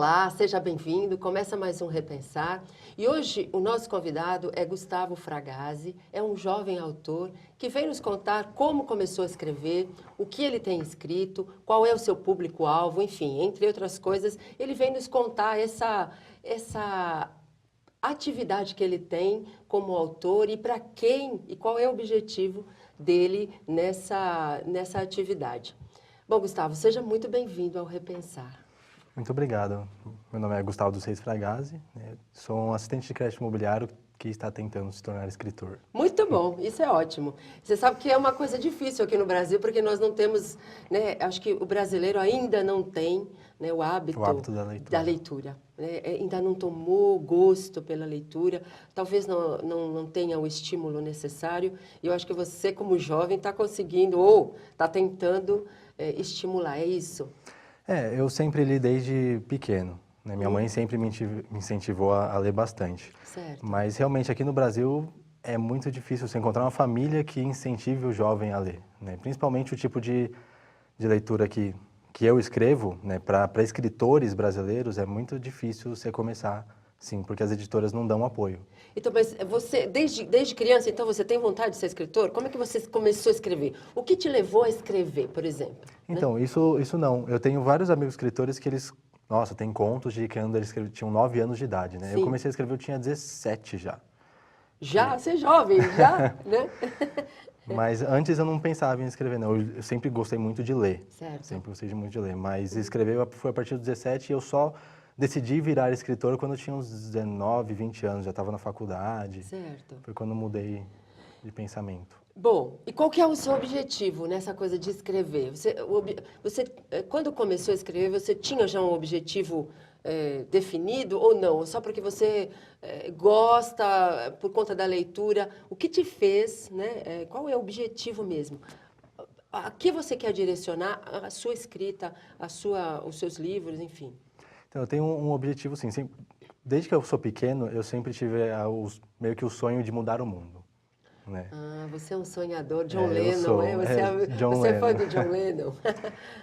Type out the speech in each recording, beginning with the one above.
Olá, seja bem-vindo. Começa mais um Repensar. E hoje o nosso convidado é Gustavo Fragase, é um jovem autor que vem nos contar como começou a escrever, o que ele tem escrito, qual é o seu público-alvo, enfim, entre outras coisas, ele vem nos contar essa atividade que ele tem como autor e para quem e qual é o objetivo dele nessa atividade. Bom, Gustavo, seja muito bem-vindo ao Repensar. Muito obrigado. Meu nome é Gustavo dos Reis Fragase, sou um assistente de crédito imobiliário que está tentando se tornar escritor. Muito bom, isso é ótimo. Você sabe que é uma coisa difícil aqui no Brasil, porque nós não temos, né, acho que o brasileiro ainda não tem, né, o hábito da leitura. Né, ainda não tomou gosto pela leitura, talvez não tenha o estímulo necessário, e eu acho que você, como jovem, está conseguindo, ou está tentando estimular, é isso? Eu sempre li desde pequeno. Né? Minha mãe sempre me incentivou a ler bastante. Certo. Mas realmente aqui no Brasil é muito difícil você encontrar uma família que incentive o jovem a ler. Né? Principalmente o tipo de leitura que eu escrevo, né? Para escritores brasileiros é muito difícil você começar, sim, porque as editoras não dão apoio. Então, mas você, desde criança, então, você tem vontade de ser escritor? Como é que você começou a escrever? O que te levou a escrever, por exemplo? Então, né? isso não. Eu tenho vários amigos escritores que eles... Nossa, tem contos de que eles tinham 9 anos de idade, né? Sim. Eu comecei a escrever, eu tinha 17 já. Já? Você é jovem, já? Né? Mas antes eu não pensava em escrever, não. Eu sempre gostei muito de ler. Certo. Sempre gostei muito de ler. Mas escrever foi a partir dos 17 e eu só decidi virar escritor quando eu tinha uns 19, 20 anos. Já estava na faculdade. Certo. Foi quando eu mudei de pensamento. Bom, e qual que é o seu objetivo nessa coisa de escrever? Você quando começou a escrever, você tinha já um objetivo definido ou não? Só porque você gosta, por conta da leitura, o que te fez, né? Qual é o objetivo mesmo? A que você quer direcionar a sua escrita, os seus livros, enfim? Então, eu tenho um objetivo, sim. Desde que eu sou pequeno, eu sempre tive meio que o sonho de mudar o mundo. Né? Ah, você é um sonhador, John Lennon, eu sou, você é fã do John Lennon.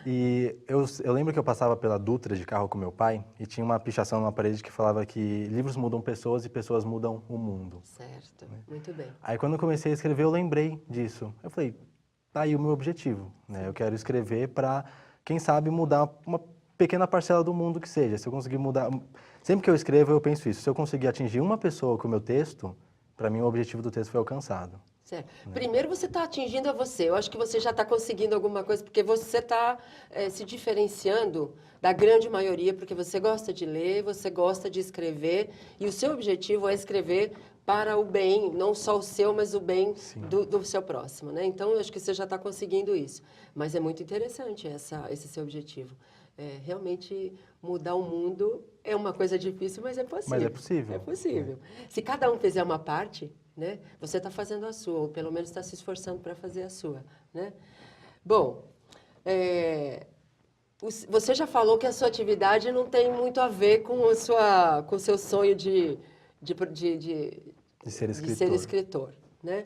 E eu lembro que eu passava pela Dutra de carro com meu pai e tinha uma pichação na parede que falava que livros mudam pessoas e pessoas mudam o mundo. Certo, muito bem. Aí quando eu comecei a escrever, eu lembrei disso. Eu falei, tá aí o meu objetivo, né? Eu quero escrever para, quem sabe, mudar uma pequena parcela do mundo que seja. Se eu conseguir mudar... Sempre que eu escrevo, eu penso isso. Se eu conseguir atingir uma pessoa com o meu texto, para mim o objetivo do texto foi alcançado. Certo. Primeiro você está atingindo a você. Eu acho que você já está conseguindo alguma coisa, porque você está se diferenciando da grande maioria, porque você gosta de ler, você gosta de escrever, e o seu objetivo é escrever para o bem, não só o seu, mas o bem do seu próximo. Né? Então, eu acho que você já está conseguindo isso. Mas é muito interessante esse seu objetivo. Realmente mudar o mundo é uma coisa difícil, mas é possível. Mas é possível. É possível. Se cada um fizer uma parte, né, você está fazendo a sua, ou pelo menos está se esforçando para fazer a sua. Né? Bom, você já falou que a sua atividade não tem muito a ver com o seu sonho de ser escritor. Né?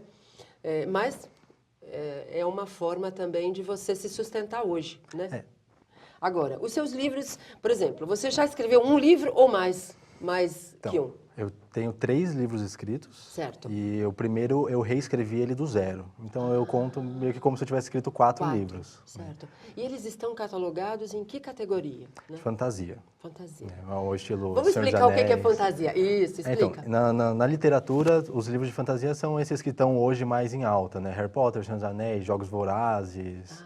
Mas é uma forma também de você se sustentar hoje. Né? Agora, os seus livros, por exemplo, você já escreveu um livro ou mais que um? Eu tenho 3 livros escritos. Certo. E o primeiro eu reescrevi ele do zero. Então eu conto meio que como se eu tivesse escrito 4 livros. Certo. E eles estão catalogados em que categoria? Né? Fantasia. Fantasia. O estilo Vamos explicar o que é fantasia. Isso, explica. Então, na literatura, os livros de fantasia são esses que estão hoje mais em alta, né? Harry Potter, Senhor dos Anéis, Jogos Vorazes.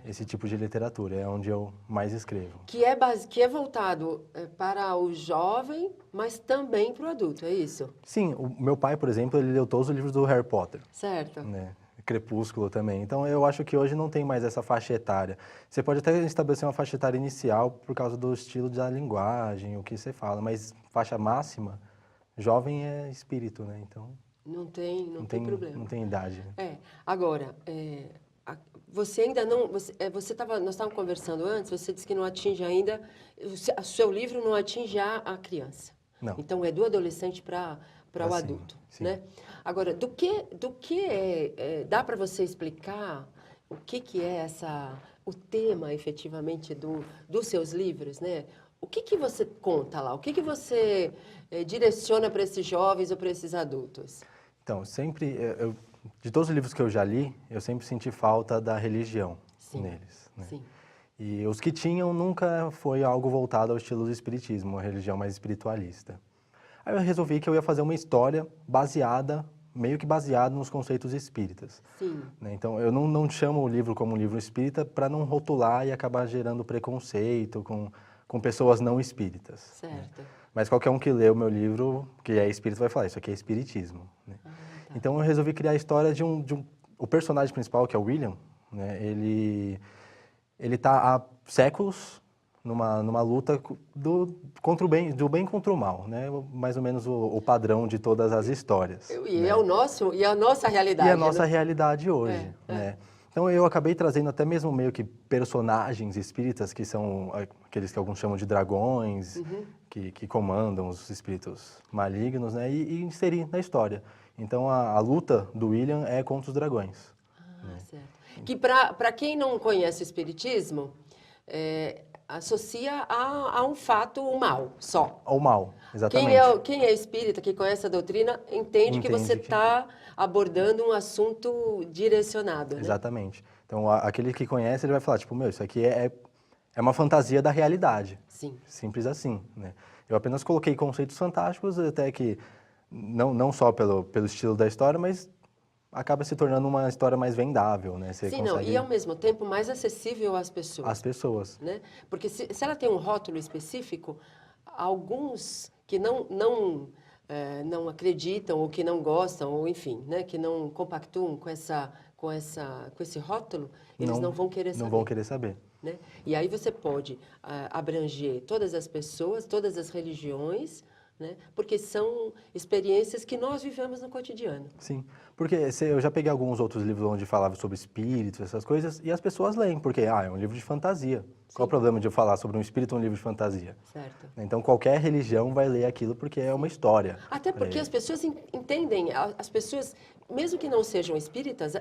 Esse tipo de literatura é onde eu mais escrevo. Que é voltado para o jovem, mas também para o adulto, é isso? Sim, o meu pai, por exemplo, ele leu todos os livros do Harry Potter. Certo. Né? Crepúsculo também. Então, eu acho que hoje não tem mais essa faixa etária. Você pode até estabelecer uma faixa etária inicial por causa do estilo da linguagem, o que você fala, mas faixa máxima, jovem é espírito, né? Então... Não tem problema. Não tem idade. Agora... Você ainda não... nós estávamos conversando antes, você disse que não atinge ainda... O seu livro não atinge a criança. Não. Então, é do adolescente para o adulto. Sim. Né? Agora, dá para você explicar o que é o tema, efetivamente, dos seus livros, né? O que você conta lá? O que você direciona para esses jovens ou para esses adultos? Então, sempre, de todos os livros que eu já li, eu sempre senti falta da religião neles, né? Sim. E os que tinham nunca foi algo voltado ao estilo do espiritismo, uma religião mais espiritualista. Aí eu resolvi que eu ia fazer uma história meio que baseada nos conceitos espíritas. Sim. Né? Então, eu não chamo o livro como um livro espírita para não rotular e acabar gerando preconceito com pessoas não espíritas. Certo. Né? Mas qualquer um que lê o meu livro, que é espírita, vai falar, isso aqui é espiritismo. Né? Tá. Então, eu resolvi criar a história o personagem principal, que é o William, né? Ele está há séculos numa luta contra do bem contra o mal, né? Mais ou menos o padrão de todas as histórias. E né? é a nossa realidade. E a nossa né? realidade hoje, né? Então eu acabei trazendo até mesmo meio que personagens espíritas, que são aqueles que alguns chamam de dragões, que comandam os espíritos malignos, né? E inseri na história. Então a luta do William é contra os dragões. Certo. Que para quem não conhece o espiritismo, associa a um fato mal só. Ao mal, exatamente. Quem é espírita, que conhece a doutrina, entende que você está abordando um assunto direcionado, né? Exatamente. Então, aquele que conhece, ele vai falar, tipo, isso aqui é uma fantasia da realidade. Sim. Simples assim, né? Eu apenas coloquei conceitos fantásticos, até que, não só pelo estilo da história, mas acaba se tornando uma história mais vendável, né? Você Sim, consegue... e ao mesmo tempo mais acessível às pessoas. Às pessoas. Né? Porque se ela tem um rótulo específico, alguns que não acreditam ou que não gostam, ou enfim, né, que não compactuam com esse rótulo, eles não vão querer saber. Não vão querer saber. Né? E aí você pode abranger todas as pessoas, todas as religiões, né? Porque são experiências que nós vivemos no cotidiano. Sim, porque eu já peguei alguns outros livros onde falava sobre espíritos, essas coisas, e as pessoas leem, porque é um livro de fantasia. Qual o problema de eu falar sobre um espírito num livro de fantasia? Certo. Então, qualquer religião vai ler aquilo porque é uma história. Até porque as pessoas entendem, as pessoas, mesmo que não sejam espíritas,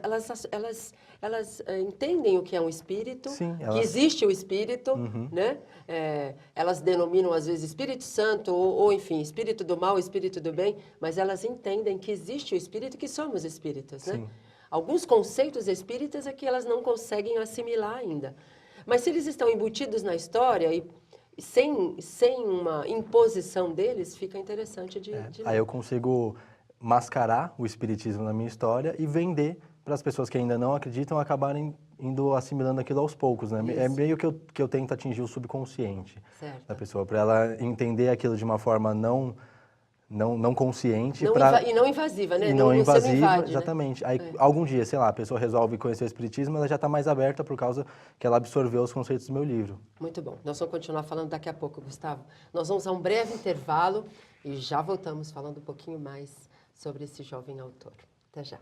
elas entendem o que é um espírito, Sim, que existe o espírito, né? Elas denominam, às vezes, Espírito Santo, ou, enfim, espírito do mal, espírito do bem, mas elas entendem que existe o espírito e que somos espíritas, né? Sim. Alguns conceitos espíritas é que elas não conseguem assimilar ainda. Mas se eles estão embutidos na história e sem uma imposição deles, fica interessante de ler. Aí eu consigo mascarar o espiritismo na minha história e vender para as pessoas que ainda não acreditam acabarem indo assimilando aquilo aos poucos, né? Isso. É meio que eu tento atingir o subconsciente Certo. da pessoa, para ela entender aquilo de uma forma não consciente. E não invasiva, né? E não você invasiva, não invade, exatamente. Né? Aí, algum dia, sei lá, a pessoa resolve conhecer o espiritismo, ela já está mais aberta por causa que ela absorveu os conceitos do meu livro. Muito bom. Nós vamos continuar falando daqui a pouco, Gustavo. Nós vamos a um breve intervalo e já voltamos falando um pouquinho mais sobre esse jovem autor. Até já.